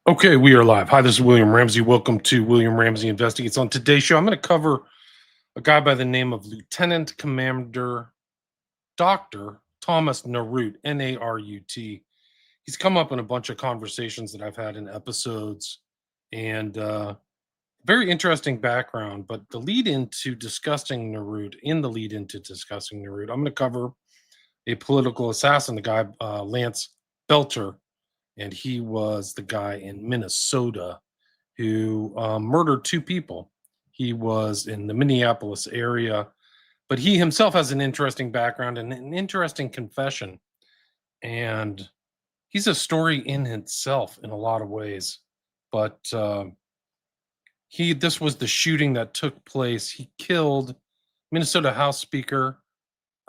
Okay, we are live. Hi, this is William Ramsey. Welcome to William Ramsey Investigates. On today's show, I'm going to cover a guy by the name of Lieutenant Commander Dr. Thomas Narut, Narut. He's come up in a bunch of conversations that I've had in episodes and very interesting background. But the lead into discussing Narut, I'm going to cover a political assassin, the guy Lance Belter, and he was the guy in Minnesota who murdered two people. He was in the Minneapolis area, but he himself has an interesting background and an interesting confession. And he's a story in itself in a lot of ways. But this was the shooting that took place. He killed Minnesota House Speaker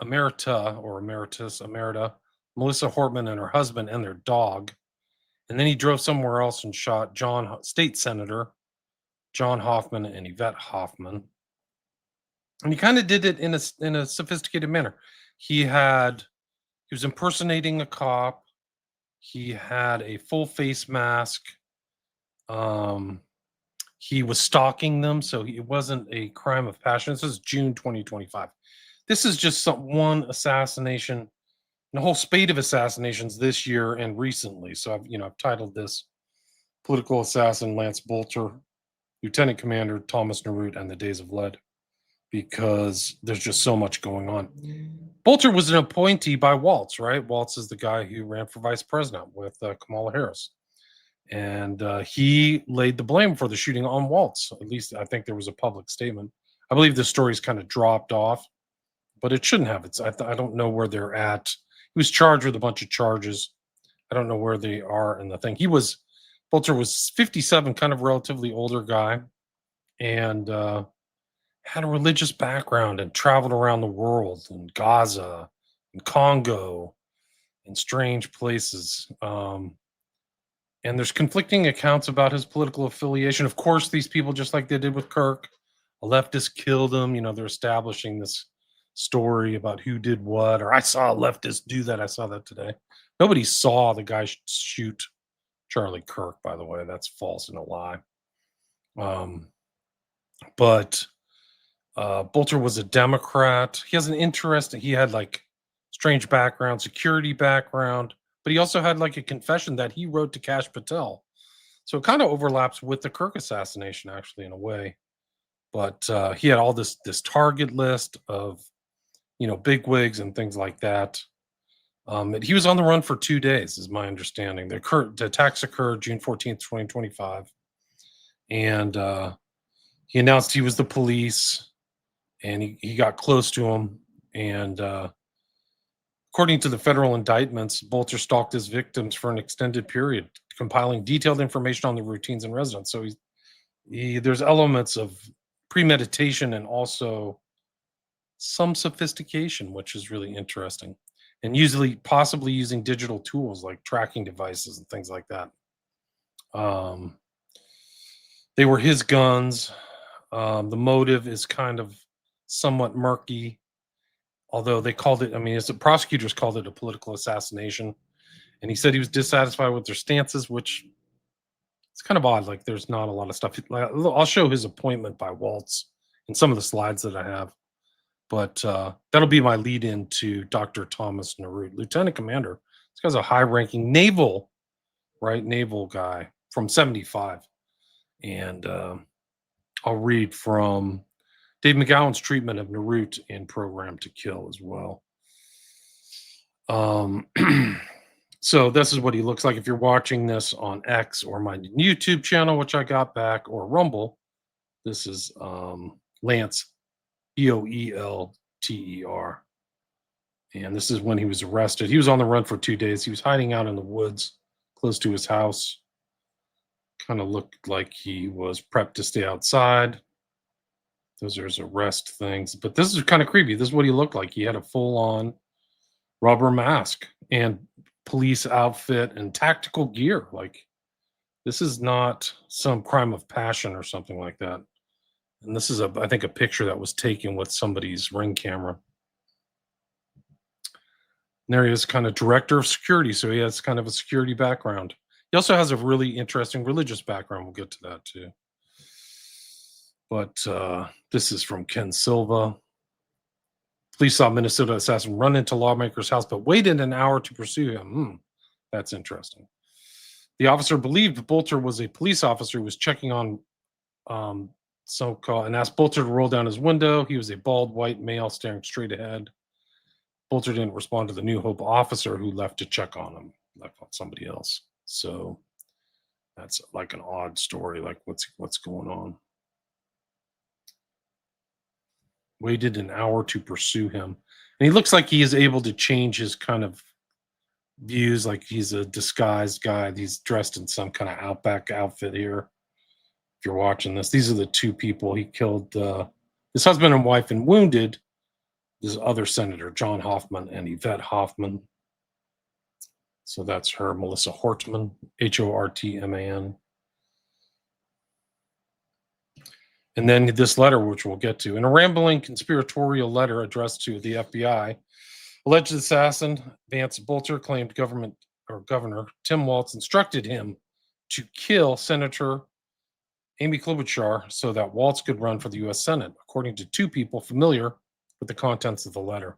Emerita Melissa Hortman and her husband and their dog. And then he drove somewhere else and shot State Senator John Hoffman and Yvette Hoffman. And he kind of did it in a sophisticated manner. He was impersonating a cop. He had a full face mask. He was stalking them, so it wasn't a crime of passion. This is June 2025. This is just one assassination, and a whole spate of assassinations this year and recently. So I've titled this "Political Assassin Lance Boelter, Lieutenant Commander Thomas Narut, and the Days of Lead," because there's just so much going on. Boelter was an appointee by Waltz, right? Waltz is the guy who ran for vice president with Kamala Harris. And he laid the blame for the shooting on Waltz. At least I think there was a public statement. I believe the story's kind of dropped off, but it shouldn't have. I don't know where they're at. He was charged with a bunch of charges. I don't know where they are in the thing. Boelter was 57, kind of relatively older guy, and had a religious background and traveled around the world in Gaza, in Congo, in strange places. And there's conflicting accounts about his political affiliation. Of course, these people, just like they did with Kirk, a leftist killed him. They're establishing this story about who did what, or I saw a leftist do that. I saw that today. Nobody saw the guy shoot Charlie Kirk, by the way. That's false and a lie. But Boelter was a Democrat. He had like strange background, security background, but he also had like a confession that he wrote to Kash Patel. So it kind of overlaps with the Kirk assassination, actually, in a way. But he had all this target list of, bigwigs and things like that. He was on the run for 2 days, is my understanding. The attacks occurred June 14th, 2025. And he announced he was the police, and he got close to him. And according to the federal indictments, Boelter stalked his victims for an extended period, compiling detailed information on their routines and residence. So there's elements of premeditation and also some sophistication, which is really interesting. And possibly using digital tools like tracking devices and things like that. They were his guns. The motive is kind of somewhat murky, although the prosecutors called it a political assassination. And he said he was dissatisfied with their stances, which it's kind of odd. Like, there's not a lot of stuff. I'll show his appointment by Waltz in some of the slides that I have. But that'll be my lead in to Dr. Thomas Narut, Lieutenant Commander. This guy's a high-ranking naval guy from 75. And I'll read from Dave McGowan's treatment of Narut in Program to Kill as well. So this is what he looks like if you're watching this on X or my YouTube channel, which I got back, or Rumble. This is Lance, Boelter. And this is when he was arrested. He was on the run for 2 days. He was hiding out in the woods close to his house. Kind of looked like he was prepped to stay outside. Those are his arrest things. But this is kind of creepy. This is what he looked like. He had a full-on rubber mask and police outfit and tactical gear. Like, this is not some crime of passion or something like that. And this is, I think, a picture that was taken with somebody's Ring camera. And there he is, kind of director of security. So he has kind of a security background. He also has a really interesting religious background. We'll get to that too. But this is from Ken Silva. Police saw Minnesota assassin run into lawmaker's house, but waited an hour to pursue him. That's interesting. The officer believed Boelter was a police officer who was checking on so-called and asked Boelter to roll down his window. He was a bald white male staring straight ahead. Boelter didn't respond to the New Hope officer who left to check on him, left on somebody else. So that's like an odd story. Like what's going on? Waited an hour to pursue him, and he looks like he is able to change his kind of views. Like he's a disguised guy. He's dressed in some kind of outback outfit here. If you're watching this, these are the two people he killed. His husband and wife, and wounded this other senator, John Hoffman and Yvette Hoffman. So that's her, Melissa Hortman, Hortman. And then this letter, which we'll get to. In a rambling conspiratorial letter addressed to the FBI, alleged assassin Vance Boelter claimed Governor Tim Walz instructed him to kill Senator Amy Klobuchar so that Walz could run for the U.S. Senate, according to two people familiar with the contents of the letter.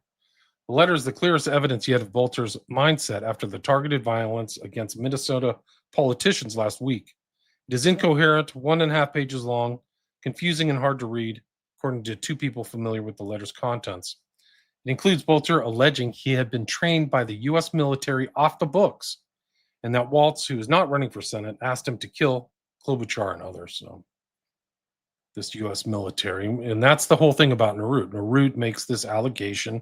The letter is the clearest evidence yet of Boelter's mindset after the targeted violence against Minnesota politicians last week. It is incoherent, 1.5 pages long, confusing and hard to read, according to two people familiar with the letter's contents. It includes Boelter alleging he had been trained by the U.S. military off the books, and that Walz, who is not running for Senate, asked him to kill Klobuchar and others. So this U.S. military, and that's the whole thing about Narut. Narut makes this allegation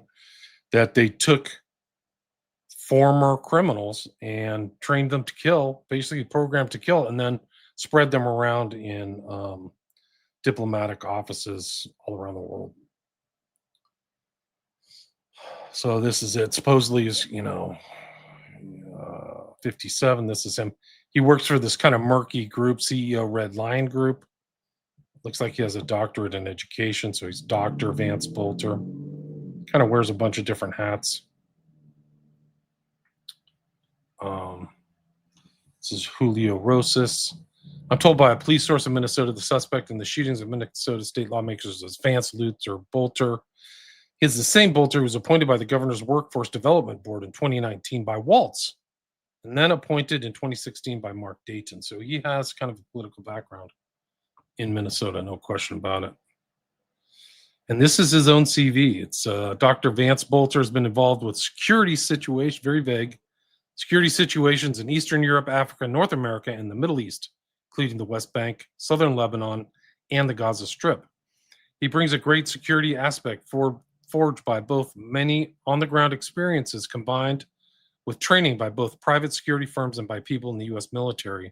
that they took former criminals and trained them to kill, basically programmed to kill, and then spread them around in diplomatic offices all around the world. So this is it. Supposedly is, 57. This is him. He works for this kind of murky group, CEO Red Lion Group. Looks like he has a doctorate in education, so he's Dr. Vance Boelter. Kind of wears a bunch of different hats. This is Julio Rosas. I'm told by a police source in Minnesota the suspect in the shootings of Minnesota state lawmakers is Vance Luther Boelter. He's the same Boelter who was appointed by the governor's Workforce Development Board in 2019 by Walz, and then appointed in 2016 by Mark Dayton. So he has kind of a political background in Minnesota, no question about it. And this is his own CV. It's Dr. Vance Boelter has been involved with security situations, very vague, security situations in Eastern Europe, Africa, North America, and the Middle East, including the West Bank, Southern Lebanon, and the Gaza Strip. He brings a great security aspect forged by both many on-the-ground experiences combined with training by both private security firms and by people in the U.S. military.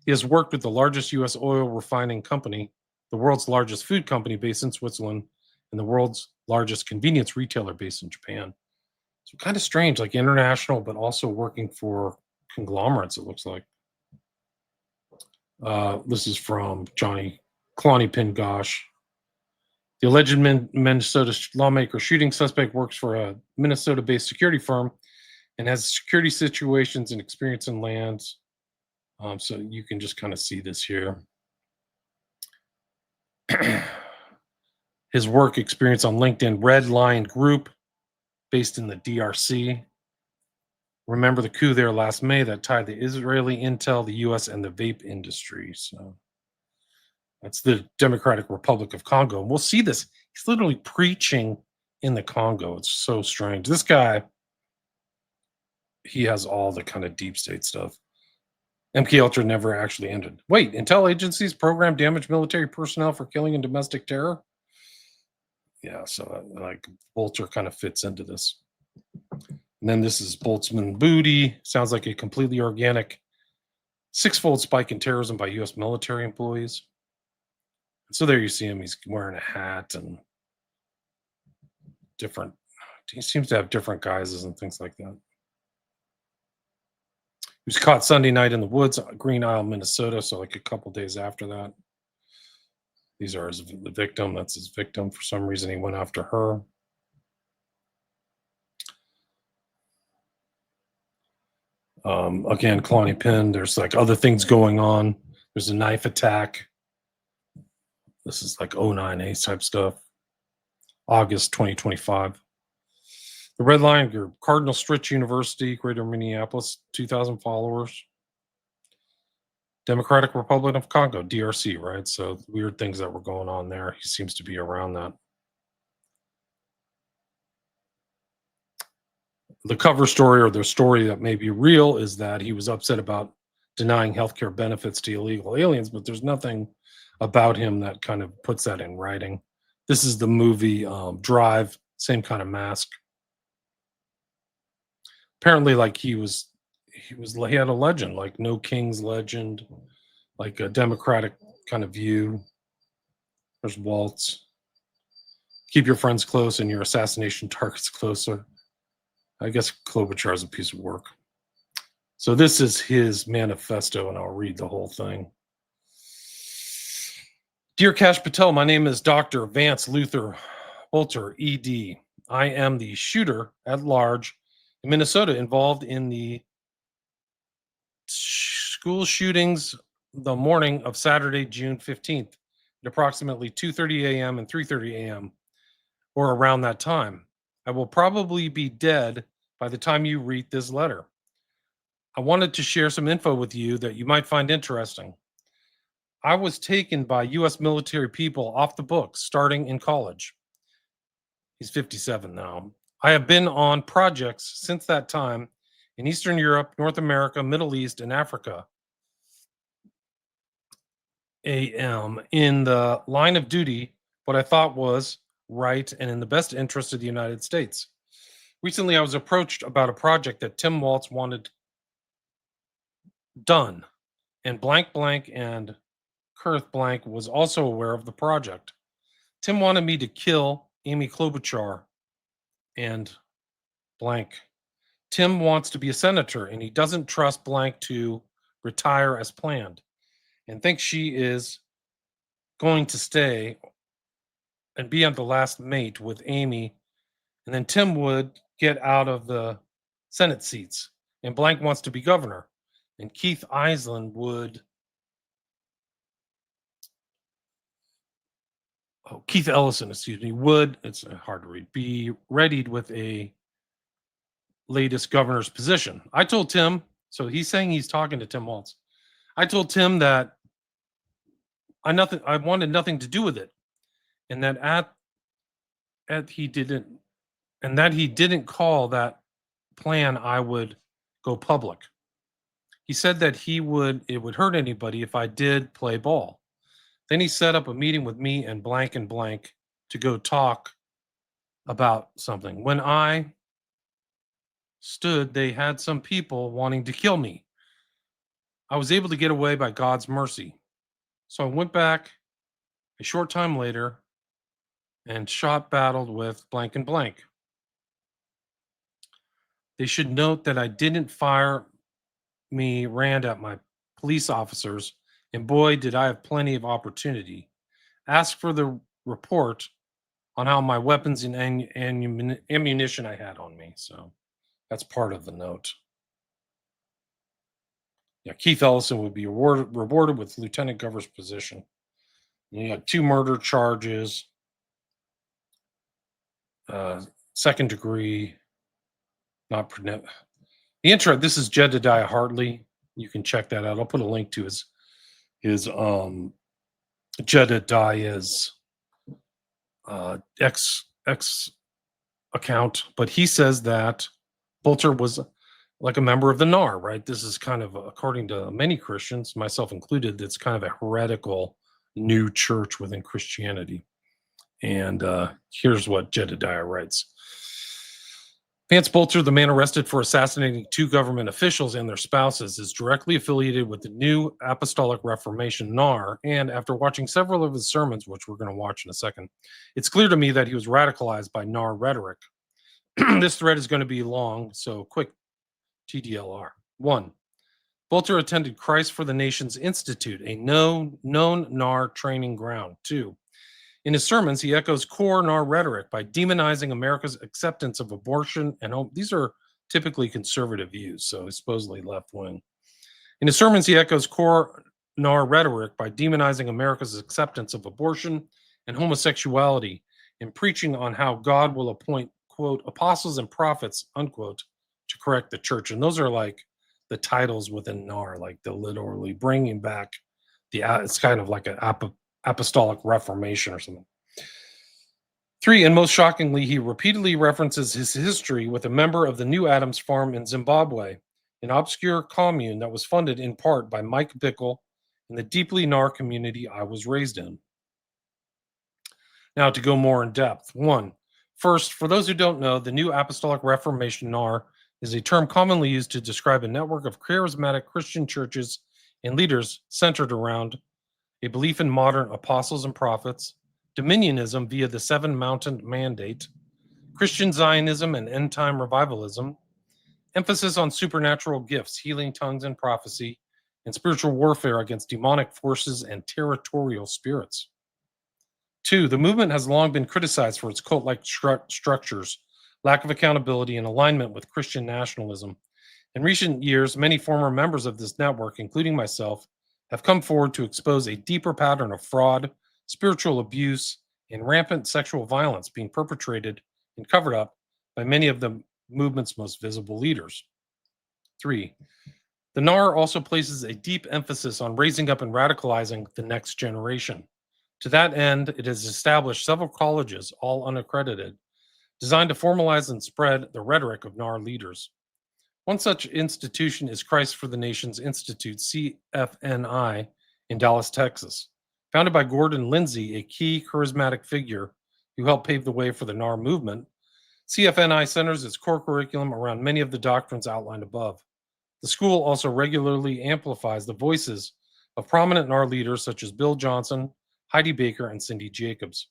He has worked with the largest U.S. oil refining company, the world's largest food company based in Switzerland, and the world's largest convenience retailer based in Japan. So kind of strange, like international, but also working for conglomerates, it looks like. This is from Johnny Kalani Pingosh. The alleged Minnesota lawmaker shooting suspect works for a Minnesota-based security firm and has security situations and experience in lands. So you can just kind of see this here. His work experience on LinkedIn, Red Lion Group, based in the DRC. Remember the coup there last May that tied the Israeli intel, the U.S., and the vape industry. So that's the Democratic Republic of Congo. And we'll see this. He's literally preaching in the Congo. It's so strange. This guy, he has all the kind of deep state stuff. MK Ultra never actually ended. Wait, intel agencies program damage military personnel for killing and domestic terror? Yeah, so like Boelter kind of fits into this. And then this is Boltzmann Booty. Sounds like a completely organic six-fold spike in terrorism by U.S. military employees. So there you see him. He's wearing a hat and different. He seems to have different guises and things like that. He was caught Sunday night in the woods, Green Isle, Minnesota. So like a couple days after that. These are the victim. That's his victim. For some reason, he went after her. Again, Kalani Pin. There's like other things going on. There's a knife attack. This is like 09 Ace type stuff. August 2025. The Red Lion Group, Cardinal Stritch University, Greater Minneapolis, 2,000 followers. Democratic Republic of Congo, DRC, right? So weird things that were going on there. He seems to be around that. The cover story, or the story that may be real, is that he was upset about denying healthcare benefits to illegal aliens, but there's nothing about him that kind of puts that in writing. This is the movie Drive, same kind of mask. Apparently, like he had a legend, like no king's legend, like a democratic kind of view. There's Waltz. Keep your friends close and your assassination targets closer. I guess Klobuchar is a piece of work. So this is his manifesto, and I'll read the whole thing. Dear Kash Patel, my name is Dr. Vance Luther Boelter, ED. I am the shooter at large in Minnesota involved in the school shootings the morning of Saturday, June 15th, at approximately 2:30 a.m. and 3:30 a.m., or around that time. I will probably be dead by the time you read this letter. I wanted to share some info with you that you might find interesting. I was taken by U.S. military people off the books starting in college. He's 57 now. I have been on projects since that time in Eastern Europe, North America, Middle East, and Africa. In the line of duty, what I thought was right and in the best interest of the United States. Recently, I was approached about a project that Tim Waltz wanted done, and blank blank and Kurth blank was also aware of the project. Tim wanted me to kill Amy Klobuchar and blank. Tim wants to be a senator, and he doesn't trust blank to retire as planned, and thinks she is going to stay and be on the last mate with Amy, and then Tim would get out of the Senate seats, and blank wants to be governor, and Keith Island Keith Ellison, would, it's hard to read, be readied with a latest governor's position. I told Tim, so he's saying he's talking to Tim Waltz. I told Tim that I wanted nothing to do with it, and that he didn't call that plan I would go public. He said that it would hurt anybody if I did play ball. Then he set up a meeting with me and blank to go talk about something. When I stood, they had some people wanting to kill me. I was able to get away by God's mercy. So I went back a short time later and battled with blank. They should note that I didn't fire me, ran at my police officers, and boy, did I have plenty of opportunity. Ask for the report on how my weapons and ammunition I had on me. So that's part of the note. Yeah, Keith Ellison would be rewarded with lieutenant governor's position. You got 2 murder charges, second degree, not the intro. This is Jedidiah Hartley. You can check that out. I'll put a link to his Jedidiah's X account, but he says that Boelter was like a member of the NAR, right? This is kind of, according to many Christians, myself included, it's kind of a heretical new church within Christianity. And here's what Jedidiah writes. Vance Boelter, the man arrested for assassinating 2 government officials and their spouses, is directly affiliated with the New Apostolic Reformation, NAR, and after watching several of his sermons, which we're going to watch in a second, it's clear to me that he was radicalized by NAR rhetoric. This thread is going to be long, so quick TDLR. 1. Boelter attended Christ for the Nations Institute, a known NAR training ground. 2. In his sermons, he echoes core NAR rhetoric by demonizing America's acceptance of abortion and home. These are typically conservative views, so he's supposedly left-wing. In his sermons, he echoes core Nar rhetoric by demonizing America's acceptance of abortion and homosexuality and preaching on how God will appoint, quote, apostles and prophets, unquote, to correct the church. And those are like the titles within Nar, like the literally bringing back it's kind of like an apostolic reformation or something. 3, and most shockingly, he repeatedly references his history with a member of the New Adams Farm in Zimbabwe, an obscure commune that was funded in part by Mike Bickle in the deeply Nar community I was raised in. Now to go more in depth. 1, first, for those who don't know, the New Apostolic Reformation, Nar, is a term commonly used to describe a network of charismatic Christian churches and leaders centered around a belief in modern apostles and prophets, dominionism via the Seven Mountain Mandate, Christian Zionism and end-time revivalism, emphasis on supernatural gifts, healing, tongues, and prophecy, and spiritual warfare against demonic forces and territorial spirits. 2, the movement has long been criticized for its cult-like structures, lack of accountability, and alignment with Christian nationalism. In recent years, many former members of this network, including myself, have come forward to expose a deeper pattern of fraud, spiritual abuse, and rampant sexual violence being perpetrated and covered up by many of the movement's most visible leaders. 3, the Nar also places a deep emphasis on raising up and radicalizing the next generation. To that end, it has established several colleges, all unaccredited, designed to formalize and spread the rhetoric of Nar leaders. One such institution is Christ for the Nations Institute, CFNI, in Dallas, Texas. Founded by Gordon Lindsay, a key charismatic figure who helped pave the way for the Nar movement, CFNI centers its core curriculum around many of the doctrines outlined above. The school also regularly amplifies the voices of prominent Nar leaders such as Bill Johnson, Heidi Baker, and Cindy Jacobs.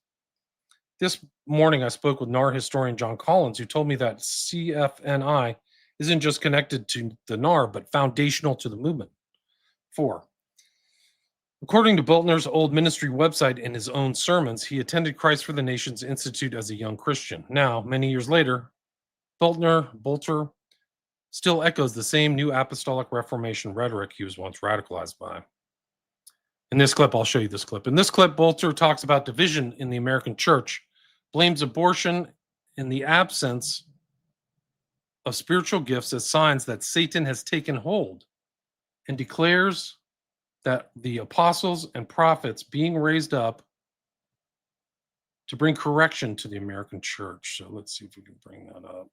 This morning, I spoke with Nar historian John Collins, who told me that CFNI isn't just connected to the Nar, but foundational to the movement. 4, according to Boelter's old ministry website and his own sermons, he attended Christ for the Nations Institute as a young Christian. Now, many years later, Boelter still echoes the same New Apostolic Reformation rhetoric he was once radicalized by. In this clip, I'll show you this clip. In this clip, Boelter talks about division in the American church, blames abortion in the absence of spiritual gifts as signs that Satan has taken hold, and declares that the apostles and prophets being raised up to bring correction to the American church. So let's see if we can bring that up.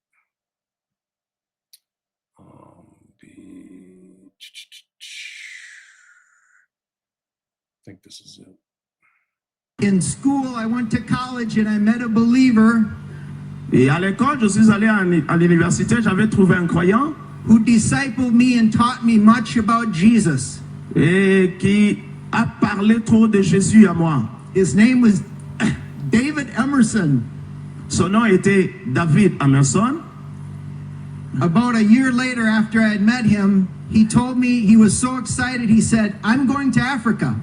I think this is it. In school, I went to college and I met a believer. Et à l'école, je suis allé à l'université, j'avais trouvé un croyant who discipled me and taught me much about Jesus. et qui a parlé trop de Jésus à moi. His name was David Emerson. Son nom était David Emerson. About a year later, after I had met him, he told me he was so excited, he said, I'm going to Africa.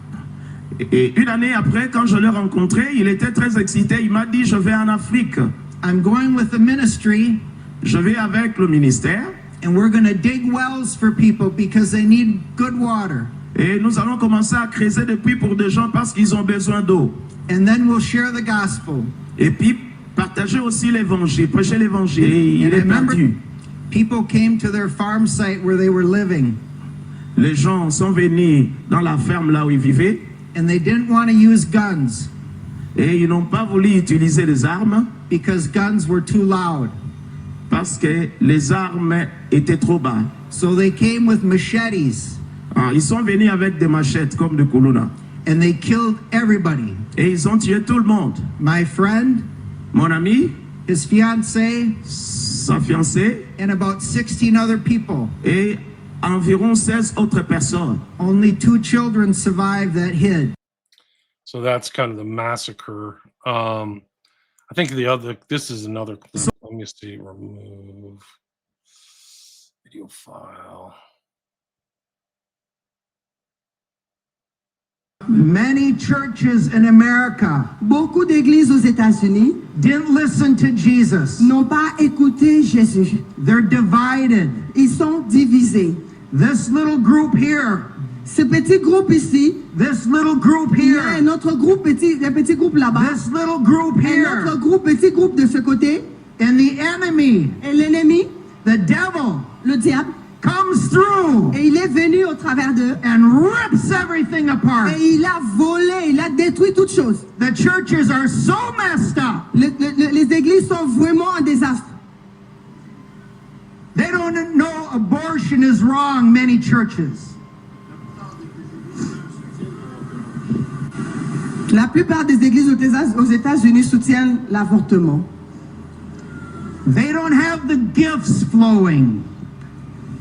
Et une année après, quand je l'ai rencontré, il était très excité. Il m'a dit, je vais en Afrique. I'm going with the ministry. Je vais avec le ministère. And we're going to dig wells for people because they need good water. Et nous allons commencer à creuser des puits pour des gens parce qu'ils ont besoin d'eau. And then we'll share the gospel. Et puis, partager aussi l'évangile, prêcher l'évangile. Et il And I est remember perdu. people came to their farm site where they were living. Les gens sont venus dans la ferme là où ils vivaient. And they didn't want to use guns Et ils n'ont pas voulu utiliser les armes because guns were too loud. parce que les armes étaient trop bas. So they came with machetes Ah, ils sont venus avec des machettes comme de Kuluna. and they killed everybody. Et ils ont tué tout le monde. My friend, Mon ami, his fiancée, sa fiancée and about 16 other people. et environ 16 autres personnes. Only 2 children survived that hid. So that's kind of the massacre. I think this is another clip. Let me see, remove video file. Many churches in America Beaucoup d'églises aux États-Unis didn't listen to Jesus. n'ont pas écouté Jésus. They're divided. Ils sont divisés. This little group here, Ce petit groupe ici, this little group il y a here, un autre groupe petit, un petit groupe là-bas, this little group un autre here, groupe, petit groupe de ce côté, and the enemy, et l'ennemi, the devil, le diable, comes through et il est venu au travers d'eux, and rips everything apart. et il a volé, il a détruit toutes choses. The churches are so messed up. Les églises sont vraiment en désastre. They don't know abortion is wrong, many churches. La plupart des églises aux États-Unis soutiennent l'avortement. They don't have the gifts flowing.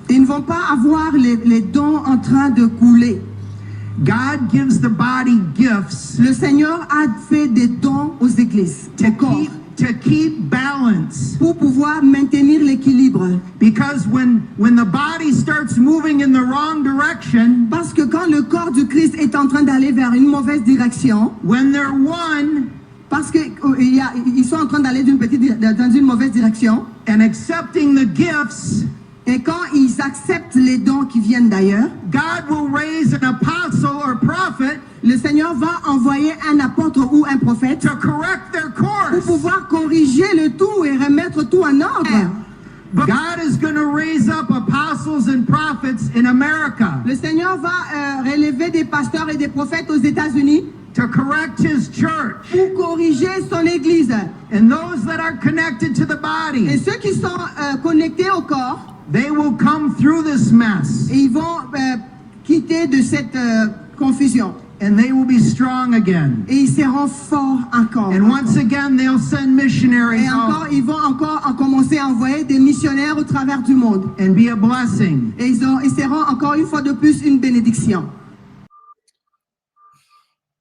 Ils ne vont pas avoir les dons en train de couler. God gives the body gifts Le Seigneur a fait des dons aux églises, au corps, to keep balance. pour pouvoir maintenir l'équilibre. Because when the body starts moving in the wrong direction, Parce que quand le corps du Christ est en train d'aller vers une mauvaise direction, when they're one parce qu'ils sont en train d'aller dans une mauvaise direction, and accepting the gifts, et quand ils acceptent les dons qui viennent d'ailleurs, God will raise an apostle or prophet le Seigneur va envoyer un apôtre ou un prophète to correct their pour course. pouvoir corriger le tout et remettre tout en ordre. But God is going to raise up apostles and prophets in America Le Seigneur va relever des pasteurs et des prophètes aux États-Unis to correct his church. pour corriger son église. And those that are connected to the Et body, ceux qui sont connectés au corps, they will come through this mess ils vont quitter de cette confusion. and they will be strong again. Et ils seront forts encore. And once again, they'll send missionaries Et encore, out ils vont encore commencer à envoyer des missionnaires au travers du monde. and be a blessing. Et ils seront encore une fois de plus une bénédiction.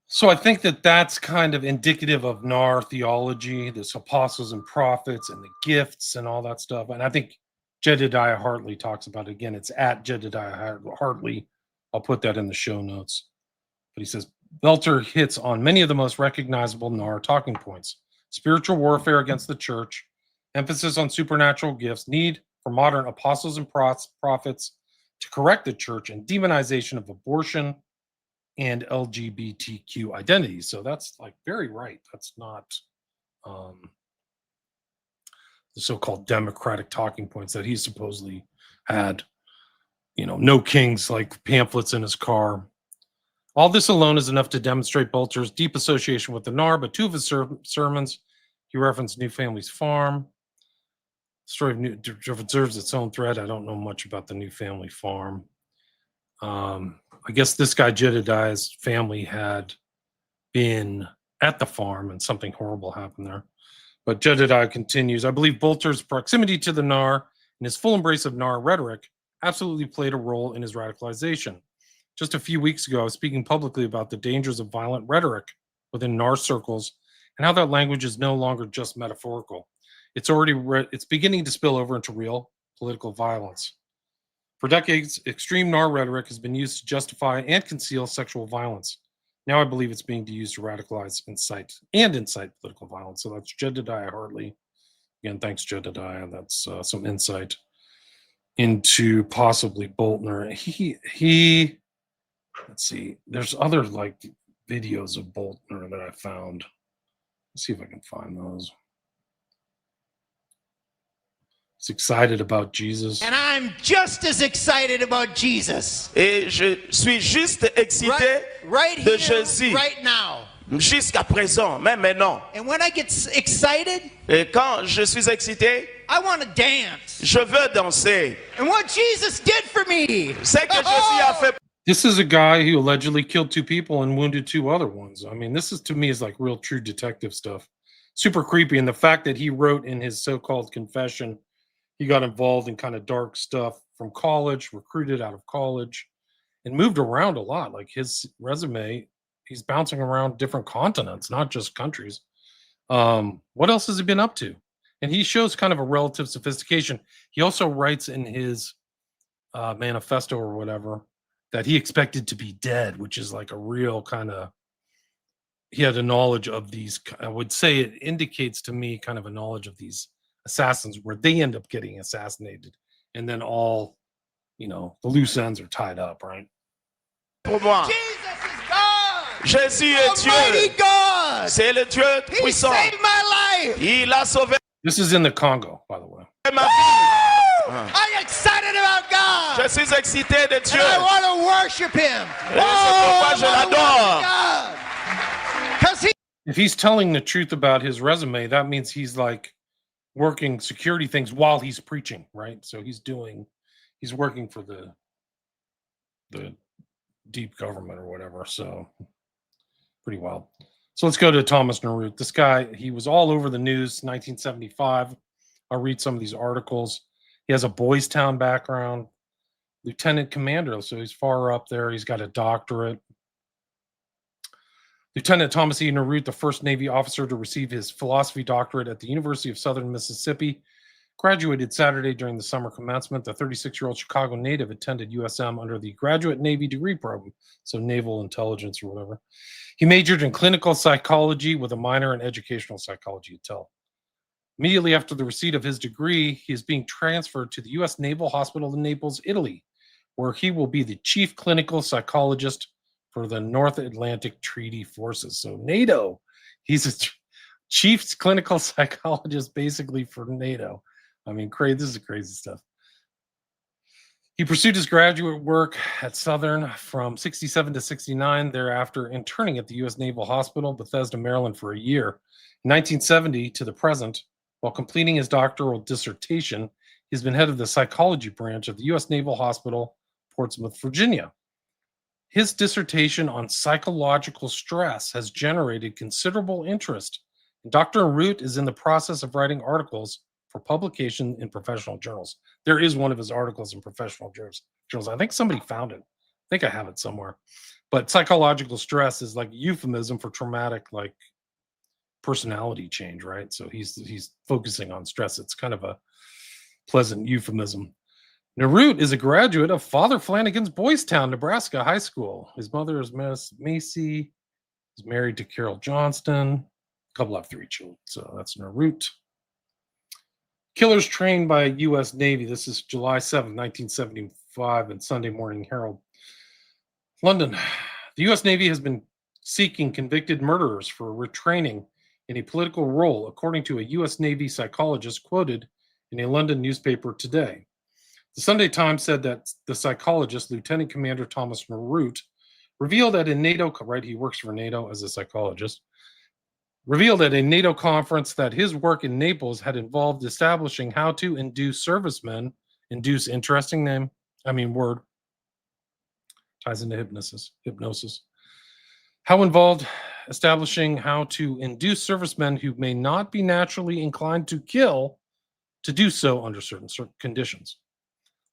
So I think that that's kind of indicative of NAR theology, this apostles and prophets and the gifts and all that stuff. And I think Jedidiah Hartley talks about it again. It's at Jedidiah Hartley. I'll put that in the show notes. But he says, Boelter hits on many of the most recognizable NAR talking points. Spiritual warfare against the church, emphasis on supernatural gifts, need for modern apostles and prophets to correct the church, and demonization of abortion and LGBTQ identities. So that's like very right. That's not the so-called democratic talking points that he supposedly had. You know, no kings like pamphlets in his car. All this alone is enough to demonstrate Boelter's deep association with the NAR, but two of his sermons, he referenced New Family's Farm. The story of New deserves its own thread. I don't know much about the New Family Farm. I guess this guy Jedidiah's family had been at the farm and something horrible happened there. But Jedidiah continues, I believe Boelter's proximity to the NAR and his full embrace of NAR rhetoric absolutely played a role in his radicalization. Just a few weeks ago, I was speaking publicly about the dangers of violent rhetoric within NAR circles and how that language is no longer just metaphorical. It's beginning to spill over into real political violence. For decades, extreme NAR rhetoric has been used to justify and conceal sexual violence. Now I believe it's being used to radicalize, incite political violence. So that's Jedidiah Hartley. Again, thanks, Jedidiah. That's some insight into possibly Boelter. He let's see. There's other like videos of Boelter that I found. Let's see if I can find those. He's excited about Jesus. And I'm just as excited about Jesus. Et je suis juste excité Right de here, Jésus. right now. Jusqu'à présent, même maintenant. And when I get excited, Et quand je suis excité, I want to dance. je veux danser. And what Jesus did for me. C'est que Jésus a fait. This is a guy who allegedly killed 2 people and wounded 2 other ones. I mean, this is to me is like real true detective stuff. Super creepy. And the fact that he wrote in his so-called confession, he got involved in kind of dark stuff from college, recruited out of college, and moved around a lot. Like his resume, he's bouncing around different continents, not just countries. What else has he been up to? And he shows kind of a relative sophistication. He also writes in his manifesto or whatever that he expected to be dead, which is like a real kind of, he had a knowledge of these. I would say it indicates to me kind of a knowledge of these assassins where they end up getting assassinated. And then all, the loose ends are tied up, right? Pour moi. Jesus is God. Jésus est Almighty Dieu. God. C'est le Dieu He puissant. saved my life. Il a sauvé This is in the Congo, by the way. ma vie. I'm excited about God. Je suis excité de Dieu. And I want to worship Him. pourquoi je l'adore. Because He. If he's telling the truth about his resume, that means he's like working security things while he's preaching, right? So he's working for the deep government or whatever. So pretty wild. So let's go to Thomas Narut. This guy, he was all over the news, 1975. I'll read some of these articles. He has a Boys Town background, lieutenant commander. So he's far up there. He's got a doctorate. Lieutenant Thomas E. Narut, the first Navy officer to receive his philosophy doctorate at the University of Southern Mississippi, graduated Saturday during the summer commencement. The 36-year-old Chicago native attended USM under the Graduate Navy Degree Program, so naval intelligence or whatever. He majored in clinical psychology with a minor in educational psychology at TEL. Immediately after the receipt of his degree, he is being transferred to the U.S. Naval Hospital in Naples, Italy, where he will be the chief clinical psychologist for the North Atlantic Treaty Forces. So NATO, he's a chief clinical psychologist basically for NATO. I mean, this is crazy stuff. He pursued his graduate work at Southern from 67 to 69, thereafter interning at the U.S. Naval Hospital, Bethesda, Maryland for a year. In 1970 to the present, while completing his doctoral dissertation, he's been head of the psychology branch of the U.S. Naval Hospital, Portsmouth, Virginia. His dissertation on psychological stress has generated considerable interest. Dr. Narut is in the process of writing articles for publication in professional journals. There is one of his articles in professional journals. I think somebody found it. I think I have it somewhere. But psychological stress is like a euphemism for traumatic, like personality change, right? So he's focusing on stress. It's kind of a pleasant euphemism. Narut is a graduate of Father Flanagan's Boys Town, Nebraska High School. His mother is Miss Macy. He's married to Carol Johnston. Couple have 3 children. So that's Narut. Killers trained by U.S. Navy. This is July 7, 1975, in Sunday Morning Herald. London. The U.S. Navy has been seeking convicted murderers for retraining in a political role, according to a U.S. Navy psychologist quoted in a London newspaper today. The Sunday Times said that the psychologist, Lieutenant Commander Thomas Narut, revealed at a NATO, right, he works for NATO as a psychologist, revealed at a NATO conference that his work in Naples had involved establishing how to induce servicemen, interesting name, word, ties into hypnosis. How involved establishing how to induce servicemen who may not be naturally inclined to kill to do so under certain conditions.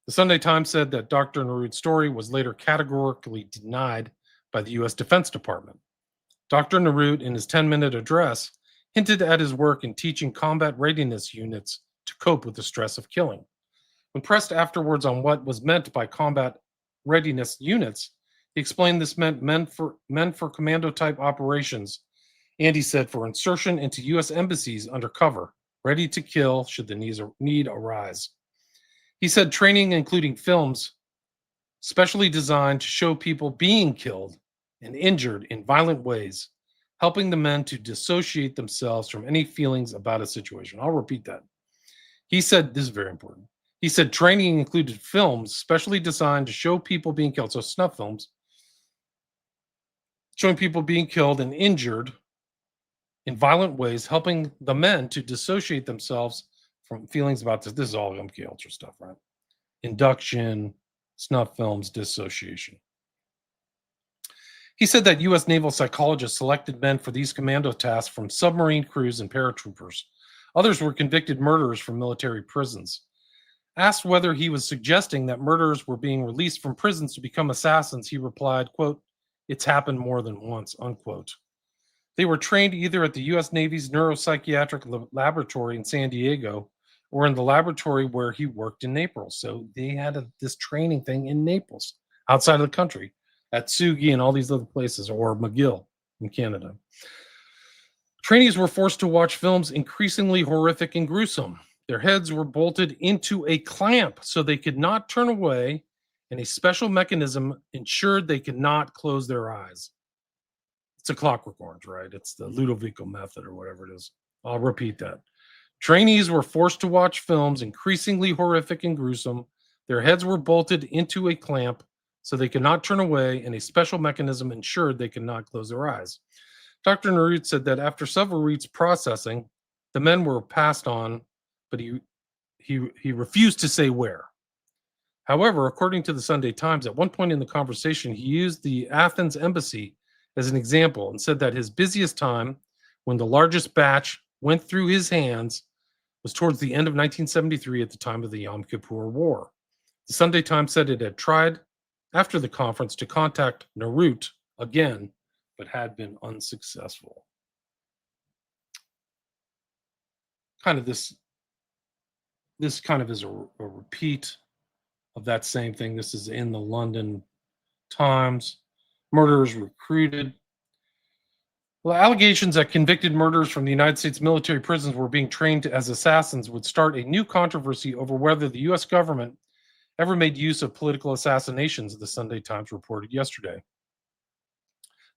The Sunday Times said that Dr. Narut's story was later categorically denied by the U.S. Defense Department. Dr. Narut, in his 10-minute address, hinted at his work in teaching combat readiness units to cope with the stress of killing. When pressed afterwards on what was meant by combat readiness units, he explained this meant men for commando-type operations, and he said for insertion into U.S. embassies under cover, ready to kill should the need arise. He said training including films specially designed to show people being killed and injured in violent ways, helping the men to dissociate themselves from any feelings about a situation. I'll repeat that. He said, this is very important. He said training included films specially designed to show people being killed, so snuff films, showing people being killed and injured in violent ways, helping the men to dissociate themselves from feelings about this. This is all MK Ultra stuff, right? Induction, snuff films, dissociation. He said that U.S. naval psychologists selected men for these commando tasks from submarine crews and paratroopers. Others were convicted murderers from military prisons. Asked whether he was suggesting that murderers were being released from prisons to become assassins, he replied, quote, "It's happened more than once," unquote. They were trained either at the U.S. Navy's neuropsychiatric laboratory in San Diego or in the laboratory where he worked in Naples. So they had this training thing in Naples. outside of the country, at Sugi and all these other places, or McGill in Canada. Trainees were forced to watch films increasingly horrific and gruesome. Their heads were bolted into a clamp so they could not turn away, and a special mechanism ensured they could not close their eyes. It's a Clockwork Orange, right? It's the Ludovico method or whatever it is. I'll repeat that. Trainees were forced to watch films increasingly horrific and gruesome. Their heads were bolted into a clamp so they could not turn away, and a special mechanism ensured they could not close their eyes. Dr. Narut said that after several weeks processing, the men were passed on, but he refused to say where. However, according to the Sunday Times, at one point in the conversation, he used the Athens embassy as an example and said that his busiest time, when the largest batch went through his hands, was towards the end of 1973 at the time of the Yom Kippur War. The Sunday Times said it had tried after the conference to contact Narut again, but had been unsuccessful. Kind of this kind of is a repeat of that same thing. This is in the London Times. Murderers recruited. Well, allegations that convicted murderers from the United States military prisons were being trained as assassins would start a new controversy over whether the U.S. government ever made use of political assassinations, the Sunday Times reported yesterday.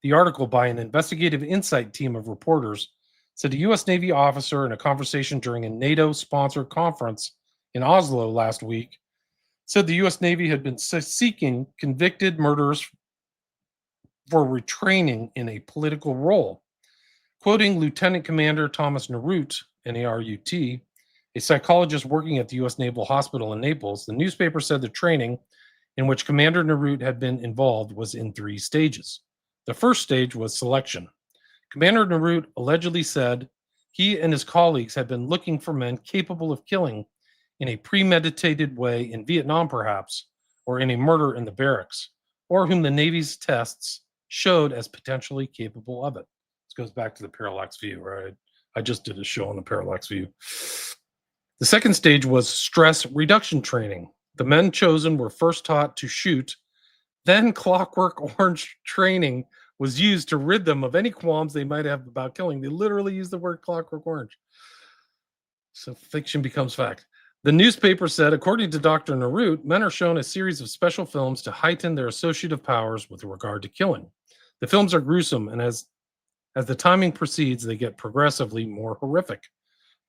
The article by an investigative insight team of reporters said a U.S. Navy officer in a conversation during a NATO-sponsored conference in Oslo last week said the U.S. Navy had been seeking convicted murderers for retraining in a political role. Quoting Lieutenant Commander Thomas Narut, N-A-R-U-T, a psychologist working at the U.S. Naval Hospital in Naples, the newspaper said the training in which Commander Narut had been involved was in 3 stages. The first stage was selection. Commander Narut allegedly said he and his colleagues had been looking for men capable of killing in a premeditated way in Vietnam, perhaps, or in a murder in the barracks, or whom the Navy's tests showed as potentially capable of it. This goes back to the parallax view, right? I just did a show on the parallax view. The second stage was stress reduction training. The men chosen were first taught to shoot, then Clockwork Orange training was used to rid them of any qualms they might have about killing. They literally use the word Clockwork Orange. So fiction becomes fact. The newspaper said, according to Dr. Narut, men are shown a series of special films to heighten their associative powers with regard to killing. The films are gruesome, and as the timing proceeds, they get progressively more horrific.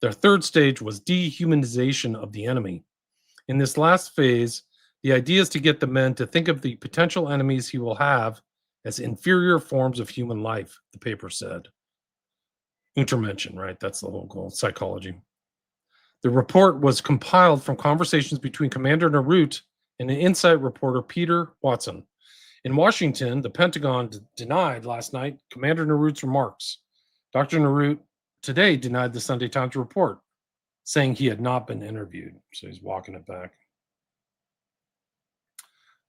Their third stage was dehumanization of the enemy. In this last phase, the idea is to get the men to think of the potential enemies he will have as inferior forms of human life, the paper said. Untermenschen, right? That's the whole goal, psychology. The report was compiled from conversations between Commander Narut and an Insight reporter, Peter Watson. In Washington, the Pentagon denied last night Commander Narut's remarks. Dr. Narut today denied the Sunday Times report, saying he had not been interviewed. So he's walking it back.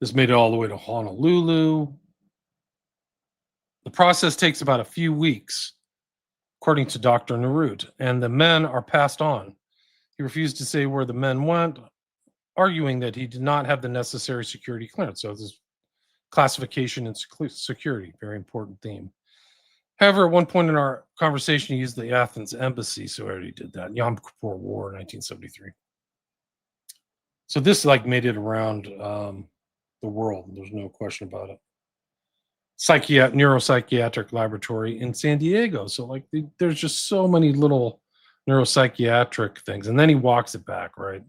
This made it all the way to Honolulu. The process takes about a few weeks, according to Dr. Narut, and the men are passed on. He refused to say where the men went, arguing that he did not have the necessary security clearance. So this classification and security, very important theme. However, at one point in our conversation, he used the Athens embassy, so I already did that. Yom Kippur War, 1973. So this made it around the world. There's no question about it. Neuropsychiatric laboratory in San Diego. So there's just so many little neuropsychiatric things, and then he walks it back, right?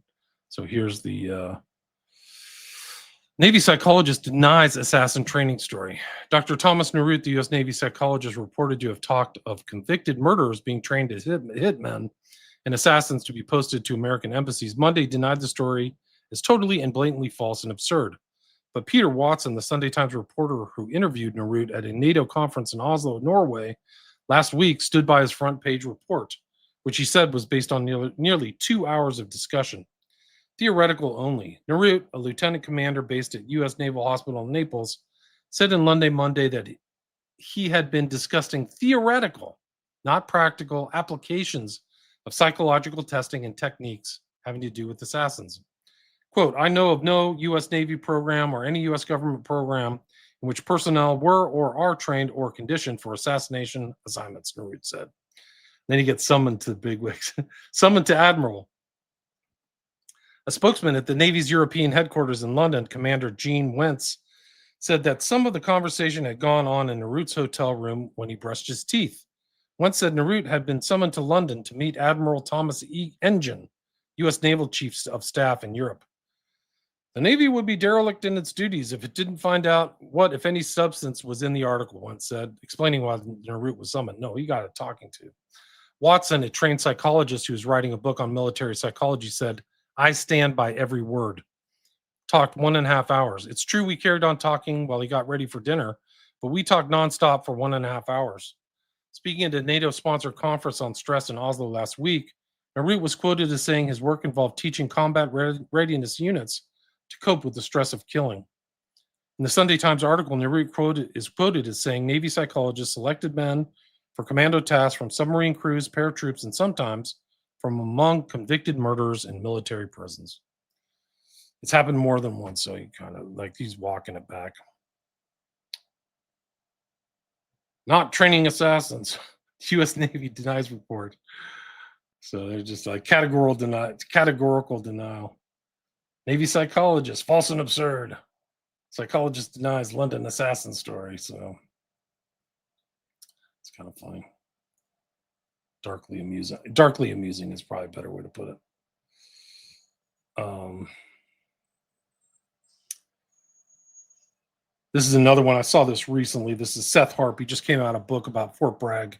So here's the Navy psychologist denies assassin training story. Dr. Thomas Narut, the U.S. Navy psychologist, reported to have talked of convicted murderers being trained as hitmen and assassins to be posted to American embassies. Monday denied the story as totally and blatantly false and absurd. But Peter Watson, the Sunday Times reporter who interviewed Narut at a NATO conference in Oslo, Norway, last week, stood by his front page report, which he said was based on nearly 2 hours of discussion. Theoretical only. Narut, a lieutenant commander based at U.S. Naval Hospital in Naples, said in London Monday that he had been discussing theoretical, not practical, applications of psychological testing and techniques having to do with assassins. Quote, I know of no U.S. Navy program or any U.S. government program in which personnel were or are trained or conditioned for assassination assignments, Narut said. Then he gets summoned to the bigwigs, summoned to Admiral. A spokesman at the Navy's European headquarters in London, Commander Gene Wentz, said that some of the conversation had gone on in Narut's hotel room when he brushed his teeth. Wentz said Narut had been summoned to London to meet Admiral Thomas E. Engine, U.S. Naval Chief of Staff in Europe. The Navy would be derelict in its duties if it didn't find out what, if any, substance was in the article, Wentz said, explaining why Narut was summoned. No, he got a talking to. Watson, a trained psychologist who was writing a book on military psychology, said, I stand by every word. Talked 1.5 hours. It's true we carried on talking while he got ready for dinner, but we talked nonstop for 1.5 hours. Speaking at a NATO-sponsored conference on stress in Oslo last week, Narut was quoted as saying his work involved teaching combat readiness units to cope with the stress of killing. In the Sunday Times article, Narut is quoted as saying Navy psychologists selected men for commando tasks from submarine crews, paratroops, and sometimes from among convicted murderers in military prisons. It's happened more than once, so he kind of like he's walking it back. Not training assassins. U.S. Navy denies report. So they're just like categorical denial. Navy psychologist, false and absurd. Psychologist denies London assassin story. So it's kind of funny. Darkly amusing. Darkly amusing is probably a better way to put it. This is another one. I saw this recently. This is Seth Harp. He just came out a book about Fort Bragg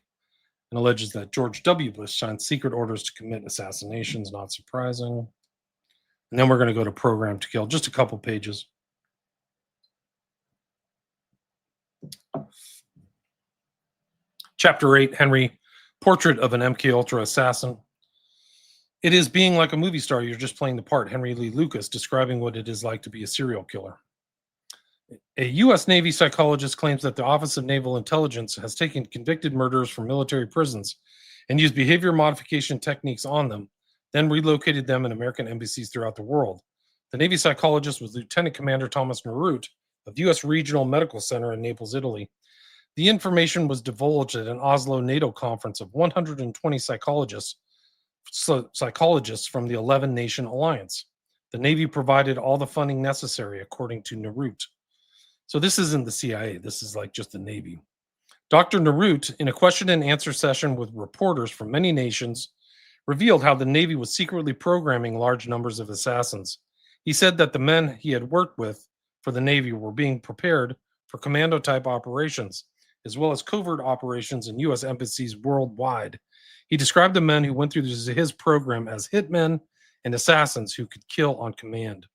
and alleges that George W. Bush signed secret orders to commit assassinations. Not surprising. And then we're going to go to Program to Kill. Just a couple pages. Chapter 8, Henry, Portrait of an MK Ultra Assassin. It is being like a movie star. You're just playing the part. Henry Lee Lucas describing what it is like to be a serial killer. A U.S. Navy psychologist claims that the Office of Naval Intelligence has taken convicted murderers from military prisons and used behavior modification techniques on them, then relocated them in American embassies throughout the world. The Navy psychologist was Lieutenant Commander Thomas Narut of the U.S. Regional Medical Center in Naples, Italy. The information was divulged at an Oslo NATO conference of 120 psychologists from the 11-nation alliance. The Navy provided all the funding necessary, according to Narut. So this isn't the CIA. This is like just the Navy. Dr. Narut, in a question and answer session with reporters from many nations, revealed how the Navy was secretly programming large numbers of assassins. He said that the men he had worked with for the Navy were being prepared for commando-type operations, as well as covert operations in U.S. embassies worldwide. He described the men who went through his program as hitmen and assassins who could kill on command.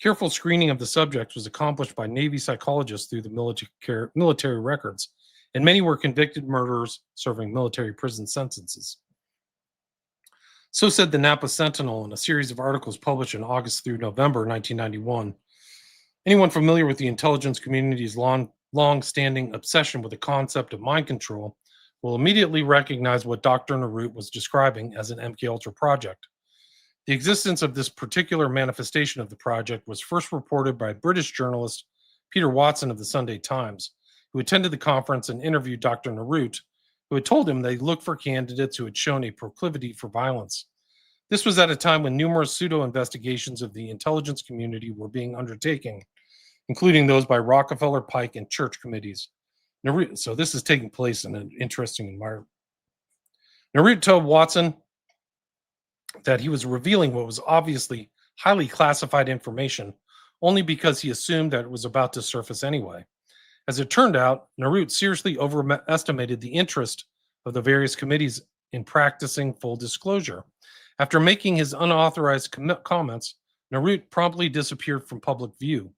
Careful screening of the subjects was accomplished by Navy psychologists through the military records, and many were convicted murderers serving military prison sentences. So said the Napa Sentinel in a series of articles published in August through November 1991. Anyone familiar with the intelligence community's long-standing obsession with the concept of mind control will immediately recognize what Dr. Narut was describing as an MKUltra project. The existence of this particular manifestation of the project was first reported by British journalist Peter Watson of the Sunday Times, who attended the conference and interviewed Dr. Narut, who had told him they looked for candidates who had shown a proclivity for violence. This was at a time when numerous pseudo-investigations of the intelligence community were being undertaken, including those by Rockefeller, Pike, and church committees. So this is taking place in an interesting environment. Narut told Watson that he was revealing what was obviously highly classified information only because he assumed that it was about to surface anyway. As it turned out, Narut seriously overestimated the interest of the various committees in practicing full disclosure. After making his unauthorized comments, Narut promptly disappeared from public view.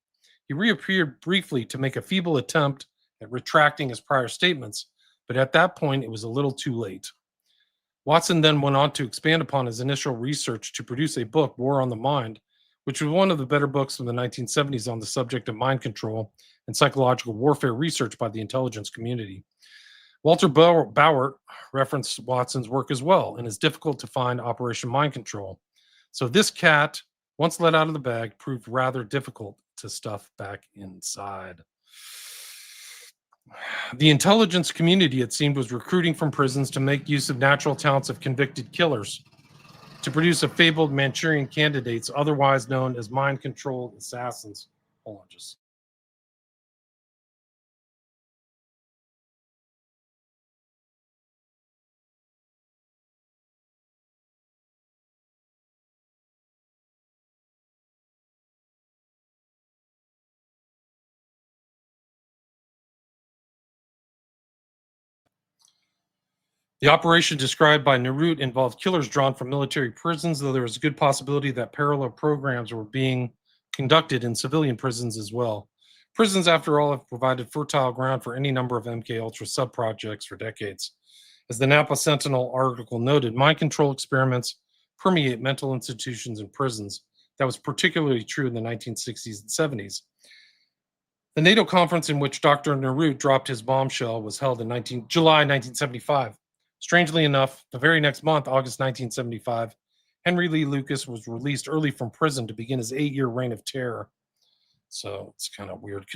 He reappeared briefly to make a feeble attempt at retracting his prior statements, but at that point it was a little too late. Watson then went on to expand upon his initial research to produce a book, War on the Mind, which was one of the better books from the 1970s on the subject of mind control and psychological warfare research by the intelligence community. Walter Boelter referenced Watson's work as well in his difficult to find Operation Mind Control. So this cat once let out of the bag, proved rather difficult to stuff back inside. The intelligence community, it seemed, was recruiting from prisons to make use of natural talents of convicted killers to produce a fabled Manchurian candidates, otherwise known as mind-controlled assassins. Hold on, just. The operation described by Narut involved killers drawn from military prisons, though there was a good possibility that parallel programs were being conducted in civilian prisons as well. Prisons, after all, have provided fertile ground for any number of MK Ultra sub-projects for decades. As the Napa Sentinel article noted, mind control experiments permeate mental institutions and prisons. That was particularly true in the 1960s and 70s. The NATO conference in which Dr. Narut dropped his bombshell was held in July 1975. Strangely enough, the very next month, August 1975, Henry Lee Lucas was released early from prison to begin his 8-year reign of terror. So it's kind of weird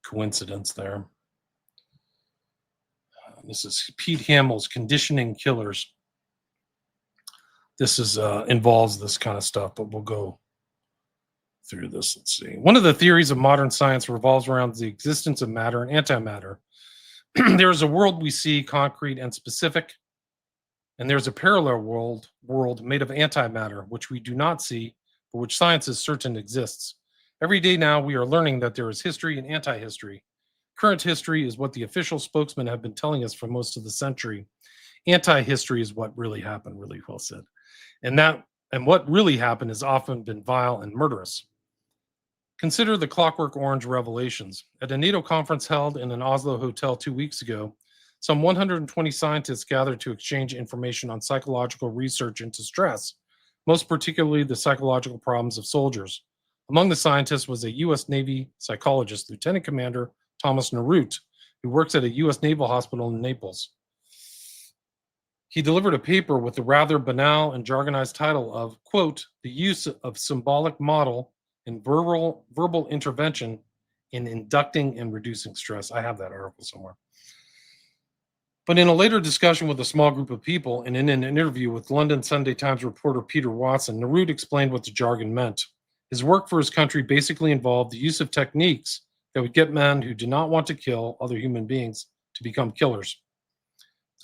coincidence there. This is Pete Hamill's Conditioning Killers. This is involves this kind of stuff, but we'll go through this. Let's see. One of the theories of modern science revolves around the existence of matter and antimatter. There is a world we see, concrete and specific, and there's a parallel world made of antimatter, which we do not see, but which science is certain exists. Every day now, we are learning that there is history and anti-history. Current history is what the official spokesmen have been telling us for most of the century. Anti-history is what really happened, really well said. And what really happened has often been vile and murderous. Consider the Clockwork Orange revelations. At a NATO conference held in an Oslo hotel 2 weeks ago, some 120 scientists gathered to exchange information on psychological research into stress, most particularly the psychological problems of soldiers. Among the scientists was a U.S. Navy psychologist, Lieutenant Commander Thomas Narut, who works at a U.S. Naval Hospital in Naples. He delivered a paper with the rather banal and jargonized title of, quote, "The Use of Symbolic Model and verbal intervention in inducting and reducing stress." I have that article somewhere. But in a later discussion with a small group of people and in an interview with London Sunday Times reporter Peter Watson, Narut explained what the jargon meant. His work for his country basically involved the use of techniques that would get men who did not want to kill other human beings to become killers.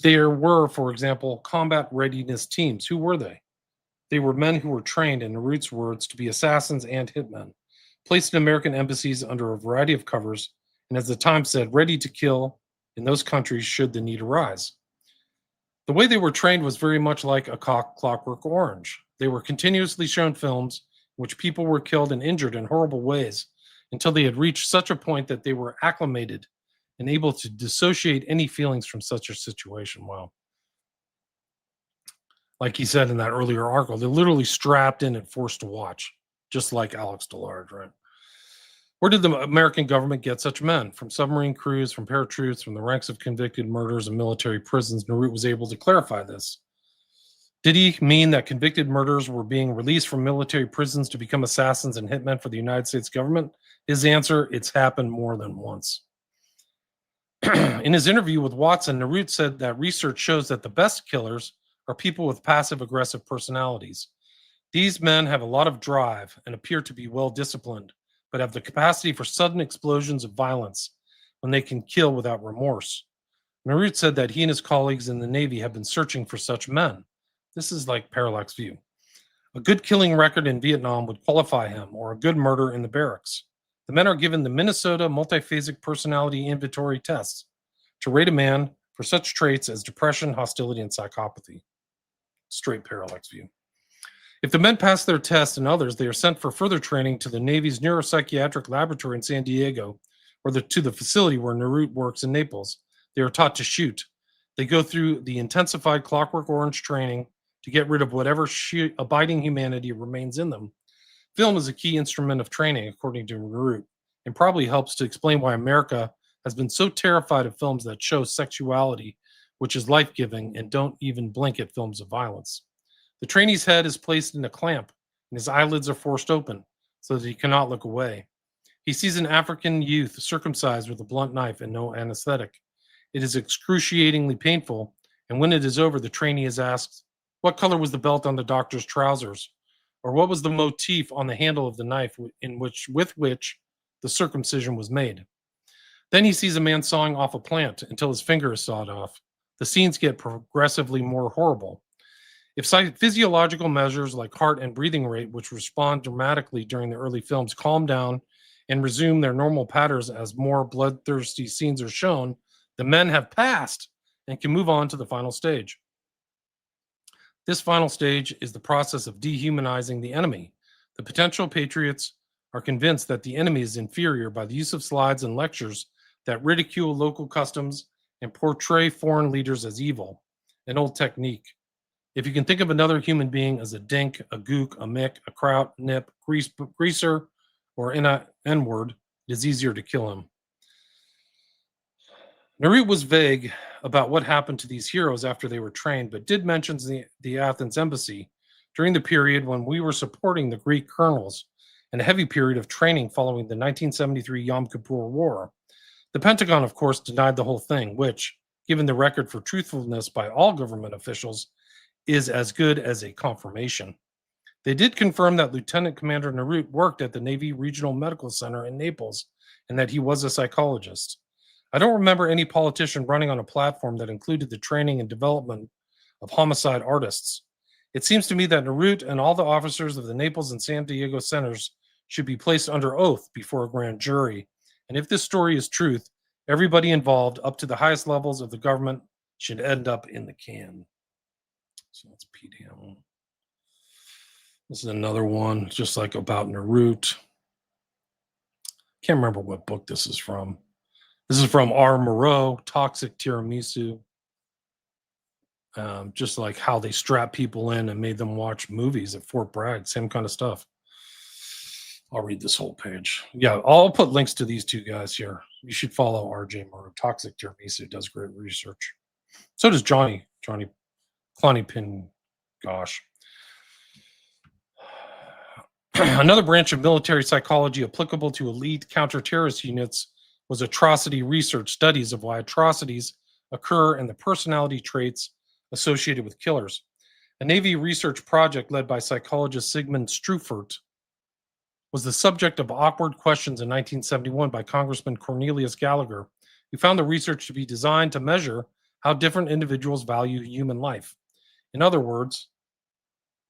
There were, for example, combat readiness teams. Who were they? They were men who were trained, in Narut's words, to be assassins and hitmen, placed in American embassies under a variety of covers, and as the Times said, ready to kill in those countries should the need arise. The way they were trained was very much like a Clockwork Orange. They were continuously shown films in which people were killed and injured in horrible ways until they had reached such a point that they were acclimated and able to dissociate any feelings from such a situation. Wow. Like he said in that earlier article, they're literally strapped in and forced to watch, just like Alex DeLarge, right? Where did the American government get such men? From submarine crews, from paratroops, from the ranks of convicted murderers and military prisons. Narut was able to clarify this. Did he mean that convicted murderers were being released from military prisons to become assassins and hitmen for the United States government? His answer, it's happened more than once. In his interview with Watson, Narut said that research shows that the best killers are people with passive-aggressive personalities. These men have a lot of drive and appear to be well-disciplined, but have the capacity for sudden explosions of violence when they can kill without remorse. Narut said that he and his colleagues in the Navy have been searching for such men. This is like Parallax View. A good killing record in Vietnam would qualify him, or a good murder in the barracks. The men are given the Minnesota Multiphasic Personality Inventory tests to rate a man for such traits as depression, hostility, and psychopathy. Straight Parallax View. If the men pass their tests and others, they are sent for further training to the Navy's neuropsychiatric laboratory in San Diego, or to the facility where Narut works in Naples. They are taught to shoot. They go through the intensified Clockwork Orange training to get rid of whatever abiding humanity remains in them. Film is a key instrument of training, according to Narut, and probably helps to explain why America has been so terrified of films that show sexuality, which is life-giving, and don't even blink at films of violence. The trainee's head is placed in a clamp, and his eyelids are forced open so that he cannot look away. He sees an African youth circumcised with a blunt knife and no anesthetic. It is excruciatingly painful, and when it is over, the trainee is asked, what color was the belt on the doctor's trousers? Or what was the motif on the handle of the knife with which the circumcision was made? Then he sees a man sawing off a plant until his finger is sawed off. The scenes get progressively more horrible. If physiological measures like heart and breathing rate, which respond dramatically during the early films, calm down and resume their normal patterns as more bloodthirsty scenes are shown, the men have passed and can move on to the final stage. This final stage is the process of dehumanizing the enemy. The potential patriots are convinced that the enemy is inferior by the use of slides and lectures that ridicule local customs and portray foreign leaders as evil, an old technique. If you can think of another human being as a dink, a gook, a mick, a kraut, nip, greaser, or an N-word, it is easier to kill him. Narut was vague about what happened to these heroes after they were trained, but did mention the Athens embassy during the period when we were supporting the Greek colonels and a heavy period of training following the 1973 Yom Kippur War. The Pentagon, of course, denied the whole thing, which, given the record for truthfulness by all government officials, is as good as a confirmation. They did confirm that Lieutenant Commander Narut worked at the Navy Regional Medical Center in Naples and that he was a psychologist. I don't remember any politician running on a platform that included the training and development of homicide artists. It seems to me that Narut and all the officers of the Naples and San Diego centers should be placed under oath before a grand jury. And if this story is truth, everybody involved up to the highest levels of the government should end up in the can. So that's PDM. This is another one, just like about Narut. Can't remember what book this is from. This is from R. Moreau, Toxic Tiramisu. Just like how they strap people in and made them watch movies at Fort Bragg, same kind of stuff. I'll read this whole page. Yeah, I'll put links to these two guys here. You should follow RJ Moreau. Toxic Tiramisu does great research. So does Johnny Pin. Gosh. Another branch of military psychology applicable to elite counter-terrorist units was atrocity research, studies of why atrocities occur and the personality traits associated with killers. A Navy research project led by psychologist Sigmund Struffert was the subject of awkward questions in 1971 by Congressman Cornelius Gallagher, who found the research to be designed to measure how different individuals value human life. In other words,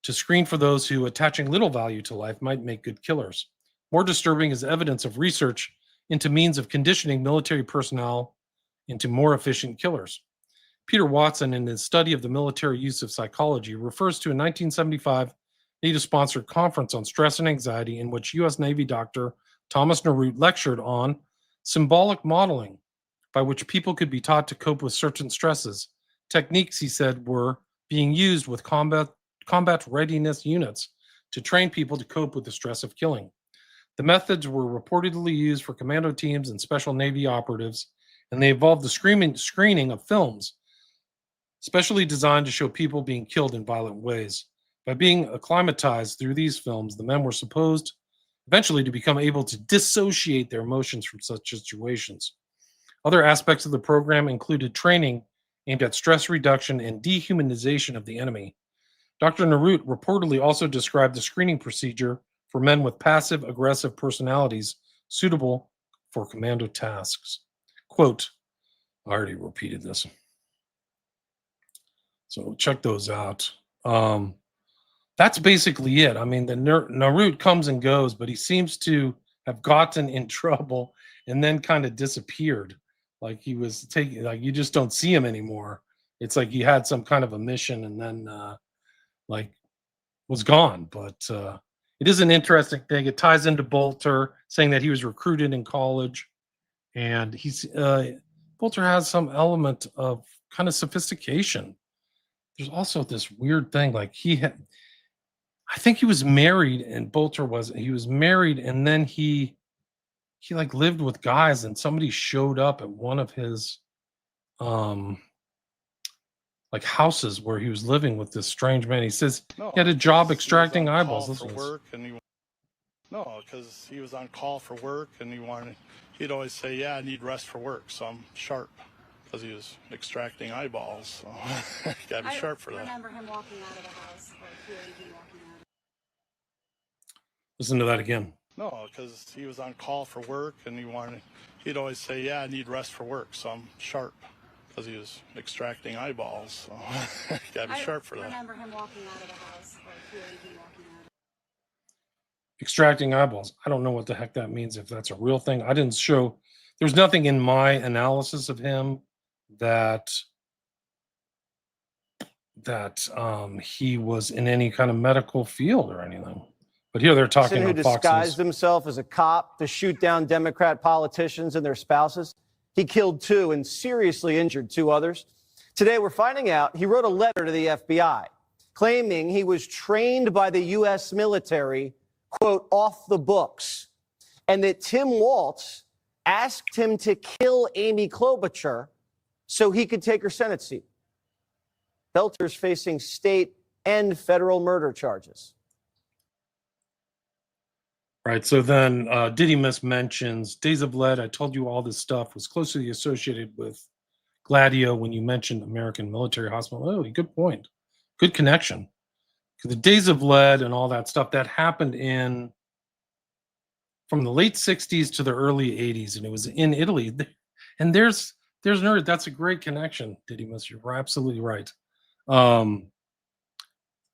to screen for those who, attaching little value to life, might make good killers. More disturbing is evidence of research into means of conditioning military personnel into more efficient killers. Peter Watson, in his study of the military use of psychology, refers to a 1975 NATO-sponsored conference on stress and anxiety in which U.S. Navy Dr. Thomas Narut lectured on symbolic modeling, by which people could be taught to cope with certain stresses. Techniques, he said, were being used with combat readiness units to train people to cope with the stress of killing. The methods were reportedly used for commando teams and special Navy operatives, and they involved the screening of films, specially designed to show people being killed in violent ways. By being acclimatized through these films, the men were supposed eventually to become able to dissociate their emotions from such situations. Other aspects of the program included training aimed at stress reduction and dehumanization of the enemy. Dr. Narut reportedly also described the screening procedure for men with passive-aggressive personalities suitable for commando tasks. Quote, I already repeated this. So check those out. That's basically it. I mean, the Narut comes and goes, but he seems to have gotten in trouble and then kind of disappeared. Like he was taking, like you just don't see him anymore. It's like he had some kind of a mission and then like was gone. But it is an interesting thing. It ties into Boelter saying that he was recruited in college, and Boelter has some element of kind of sophistication. There's also this weird thing, like I think he was married, and Boelter was married, and then he like lived with guys, and somebody showed up at one of his like like houses where he was living with this strange man. He says No, he had a job 'cause he was extracting on eyeballs. call Listen for to this. work, and no, because he was on call for work, and he'd always say, "Yeah, I need rest for work, so I'm sharp," because he was extracting eyeballs. So you gotta be sharp for I that. remember him walking out of the house, or hearing him walking out. Listen to that again. No, because he was on call for work, and he'd always say, "Yeah, I need rest for work, so I'm sharp," because he was extracting eyeballs. So you gotta be sharp for I that. remember him walking out of the house, or hearing him walking out. Extracting eyeballs. I don't know what the heck that means, if that's a real thing. I didn't show, there's nothing in my analysis of him that he was in any kind of medical field or anything. But here they're talking Who on Fox disguised News. himself as a cop to shoot down Democrat politicians and their spouses. He killed 2 and seriously injured 2 others. Today, we're finding out he wrote a letter to the FBI claiming he was trained by the U.S. military, quote, off the books, and that Tim Walz asked him to kill Amy Klobuchar so he could take her Senate seat. Boelter's facing state and federal murder charges. Right. So then Didymus mentions Days of Lead. I told you all this stuff was closely associated with Gladio when you mentioned American Military Hospital. Oh, good point. Good connection. The Days of Lead and all that stuff that happened from the late 60s to the early 80s, and it was in Italy. And there's Narut. That's a great connection, Didymus. You're absolutely right.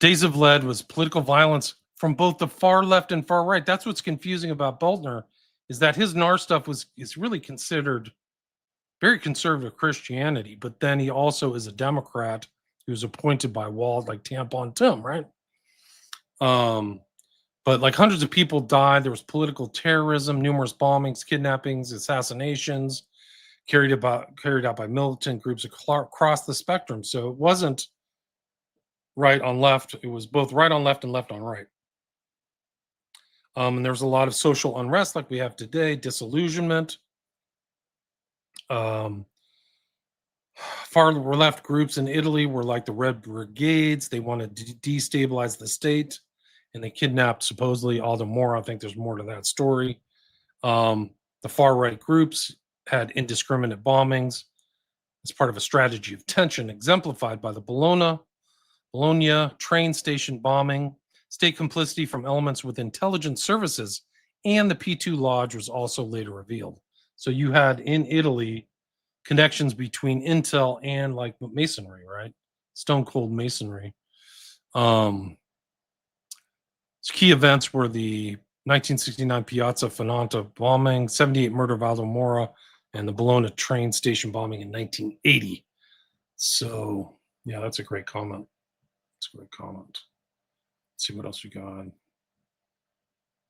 Days of Lead was political violence from both the far left and far right. That's what's confusing about Boelter, is that his NAR stuff is really considered very conservative Christianity, but then he also is a Democrat who was appointed by Wald, like Tampon Tim, right? But like hundreds of people died. There was political terrorism, numerous bombings, kidnappings, assassinations carried out by militant groups across the spectrum. So it wasn't right on left. It was both right on left and left on right. And there was a lot of social unrest like we have today, disillusionment. Far left groups in Italy were like the Red Brigades. They wanted to destabilize the state, and they kidnapped supposedly Aldo Moro. I think there's more to that story. The far right groups had indiscriminate bombings as part of a strategy of tension exemplified by the Bologna train station bombing. State complicity from elements with intelligence services and the P2 Lodge was also later revealed. So you had in Italy connections between intel and like masonry, right? Stone cold masonry. Key events were the 1969 Piazza Fonanta bombing, 78 murder of Aldo Moro, and the Bologna train station bombing in 1980. So yeah, that's a great comment. That's a great comment. Let's see what else we got.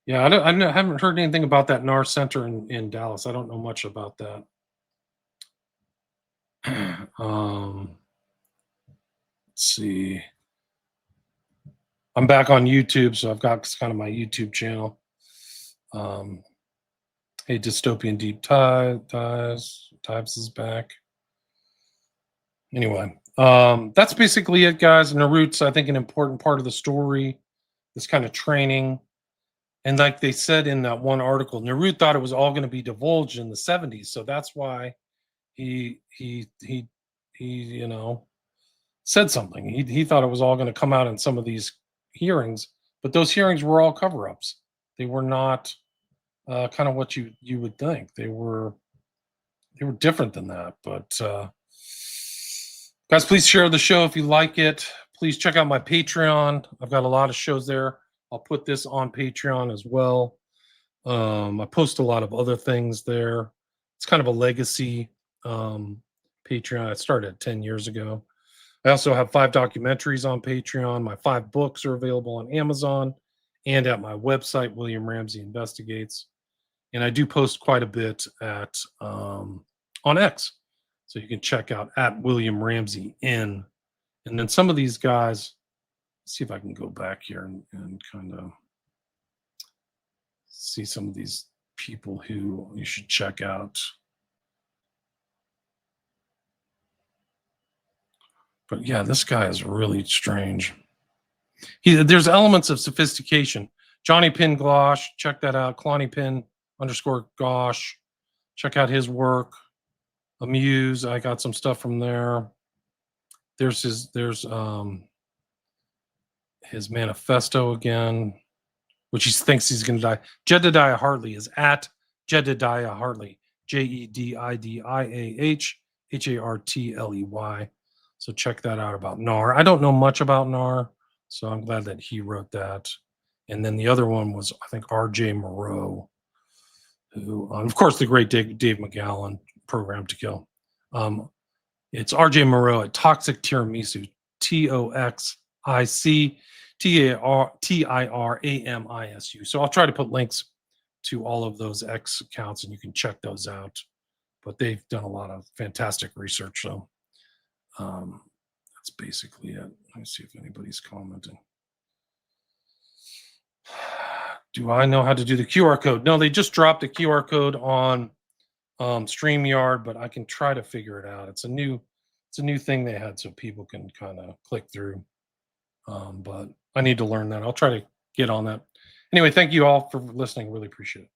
Yeah, I haven't heard anything about that NAR center in Dallas. I don't know much about that. Let's see. I'm back on YouTube, so I've got kind of my YouTube channel. Hey, Dystopian Deep Dives is back. Anyway, that's basically it, guys. Narut's, I think, an important part of the story, this kind of training. And like they said in that one article, Narut thought it was all going to be divulged in the 70s. So that's why he you know, said something. He thought it was all going to come out in some of these hearings, but those hearings were all cover-ups. They were not kind of what you would think. They were different than that. But guys, please share the show if you like it. Please check out my Patreon. I've got a lot of shows there. I'll put this on Patreon as well. I post a lot of other things there. It's kind of a legacy Patreon. I started 10 years ago. I also have 5 documentaries on Patreon. My 5 books are available on Amazon and at my website, William Ramsey Investigates. And I do post quite a bit at on X. So you can check out at William Ramsey in. And then some of these guys, see if I can go back here and kind of see some of these people who you should check out. But yeah, this guy is really strange. There's elements of sophistication. Johnny Pin Glosh, check that out. Clonny Pin _Gosh. Check out his work. Amuse, I got some stuff from there. There's his manifesto again, which he thinks he's going to die. Jedidiah Hartley is at Jedidiah Hartley, JEDIDIAH HARTLEY. So check that out about NAR. I don't know much about NAR, so I'm glad that he wrote that. And then the other one was, I think, RJ Moreau, who, of course, the great Dave McGowan, Program to Kill. It's RJ Moreau at Toxic Tiramisu, TOXICTIRAMISU. So I'll try to put links to all of those X accounts, and you can check those out. But they've done a lot of fantastic research. So that's basically it. Let me see if anybody's commenting. Do I know how to do the QR code? No, they just dropped a QR code on StreamYard, but I can try to figure it out. It's a new thing they had, so people can kind of click through. But I need to learn that. I'll try to get on that. Anyway, thank you all for listening. Really appreciate it.